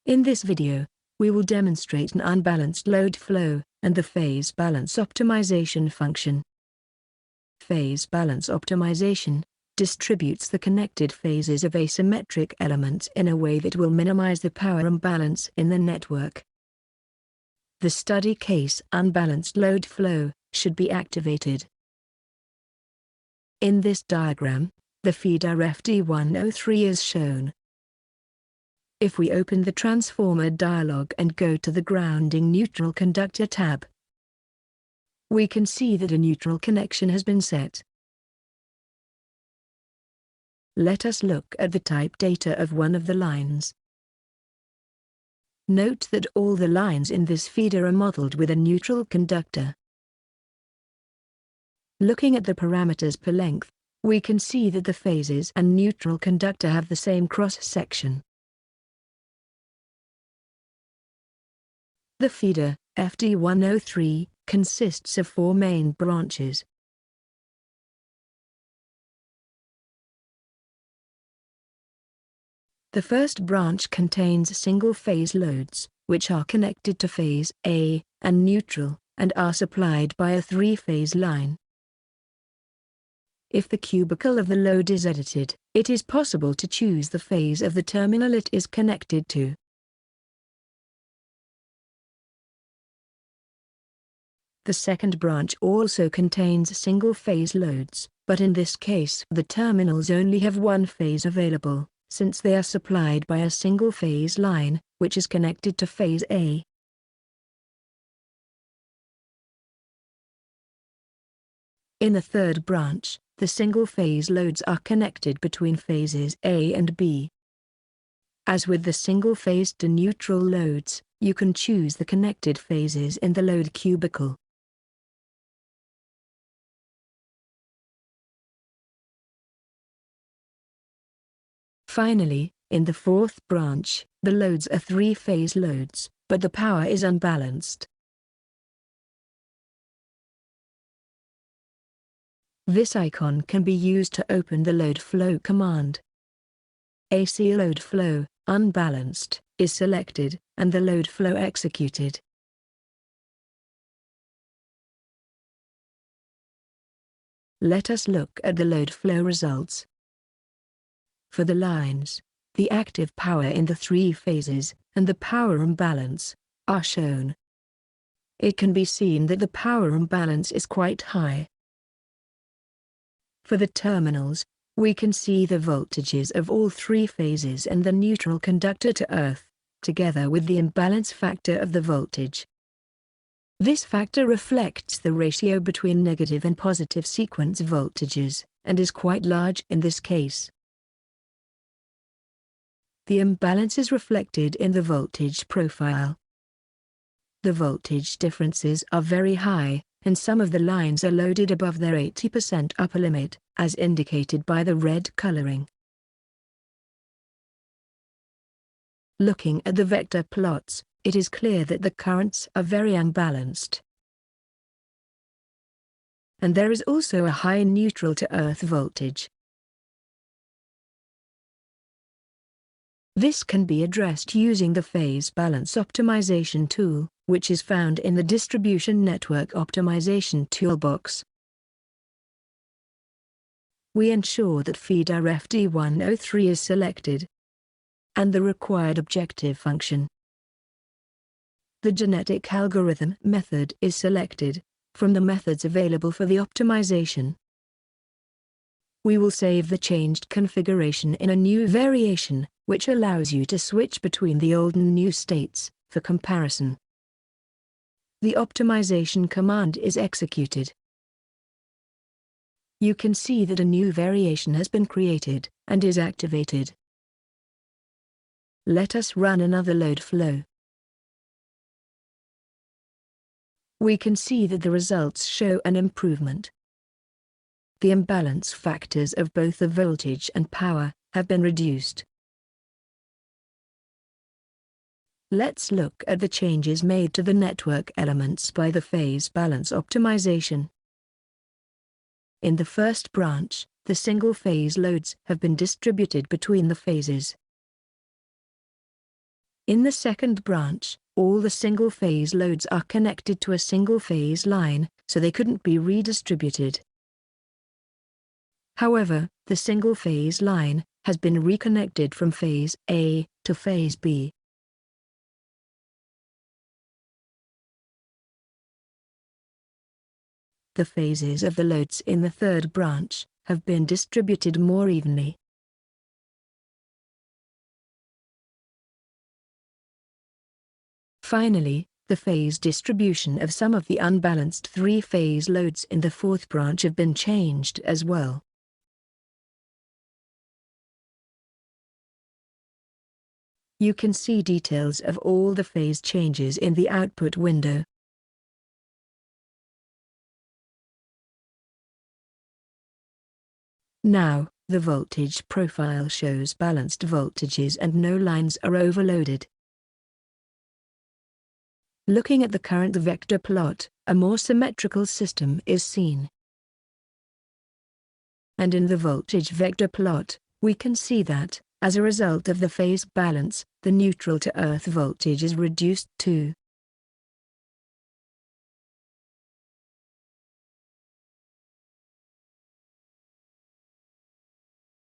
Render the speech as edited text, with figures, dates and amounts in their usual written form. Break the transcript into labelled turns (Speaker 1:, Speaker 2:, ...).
Speaker 1: In this video, we will demonstrate an unbalanced load flow, and the phase balance optimization function. Phase balance optimization distributes the connected phases of asymmetric elements in a way that will minimize the power imbalance in the network. The study case unbalanced load flow should be activated. In this diagram, the feeder FD103 is shown. If we open the transformer dialog and go to the grounding neutral conductor tab, we can see that a neutral connection has been set. Let us look at the type data of one of the lines. Note that all the lines in this feeder are modeled with a neutral conductor. Looking at the parameters per length, we can see that the phases and neutral conductor have the same cross-section. The feeder, FD103, consists of 4 main branches. The first branch contains single-phase loads, which are connected to phase A and neutral, and are supplied by a 3-phase line. If the cubicle of the load is edited, it is possible to choose the phase of the terminal it is connected to. The second branch also contains single-phase loads, but in this case the terminals only have one phase available, since they are supplied by a single-phase line, which is connected to phase A. In the third branch, the single-phase loads are connected between phases A and B. As with the single-phase to neutral loads, you can choose the connected phases in the load cubicle. Finally, in the fourth branch, the loads are 3-phase loads, but the power is unbalanced. This icon can be used to open the load flow command. AC load flow, unbalanced, is selected, and the load flow executed. Let us look at the load flow results. For the lines, the active power in the 3 phases, and the power imbalance, are shown. It can be seen that the power imbalance is quite high. For the terminals, we can see the voltages of all 3 phases and the neutral conductor to earth, together with the imbalance factor of the voltage. This factor reflects the ratio between negative and positive sequence voltages, and is quite large in this case. The imbalance is reflected in the voltage profile. The voltage differences are very high, and some of the lines are loaded above their 80% upper limit, as indicated by the red coloring. Looking at the vector plots, it is clear that the currents are very unbalanced. And there is also a high neutral to earth voltage. This can be addressed using the phase balance optimization tool, which is found in the distribution network optimization toolbox. We ensure that feeder FD103 is selected, and the required objective function. The genetic algorithm method is selected, from the methods available for the optimization. We will save the changed configuration in a new variation, which allows you to switch between the old and new states, for comparison. The optimization command is executed. You can see that a new variation has been created, and is activated. Let us run another load flow. We can see that the results show an improvement. The imbalance factors of both the voltage and power have been reduced. Let's look at the changes made to the network elements by the phase balance optimization. In the first branch, the single-phase loads have been distributed between the phases. In the second branch, all the single-phase loads are connected to a single-phase line, so they couldn't be redistributed. However, the single-phase line has been reconnected from phase A to phase B. The phases of the loads in the third branch have been distributed more evenly. Finally, the phase distribution of some of the unbalanced three-phase loads in the fourth branch have been changed as well. You can see details of all the phase changes in the output window. Now, the voltage profile shows balanced voltages and no lines are overloaded. Looking at the current vector plot, a more symmetrical system is seen. And in the voltage vector plot, we can see that, as a result of the phase balance, the neutral to earth voltage is reduced to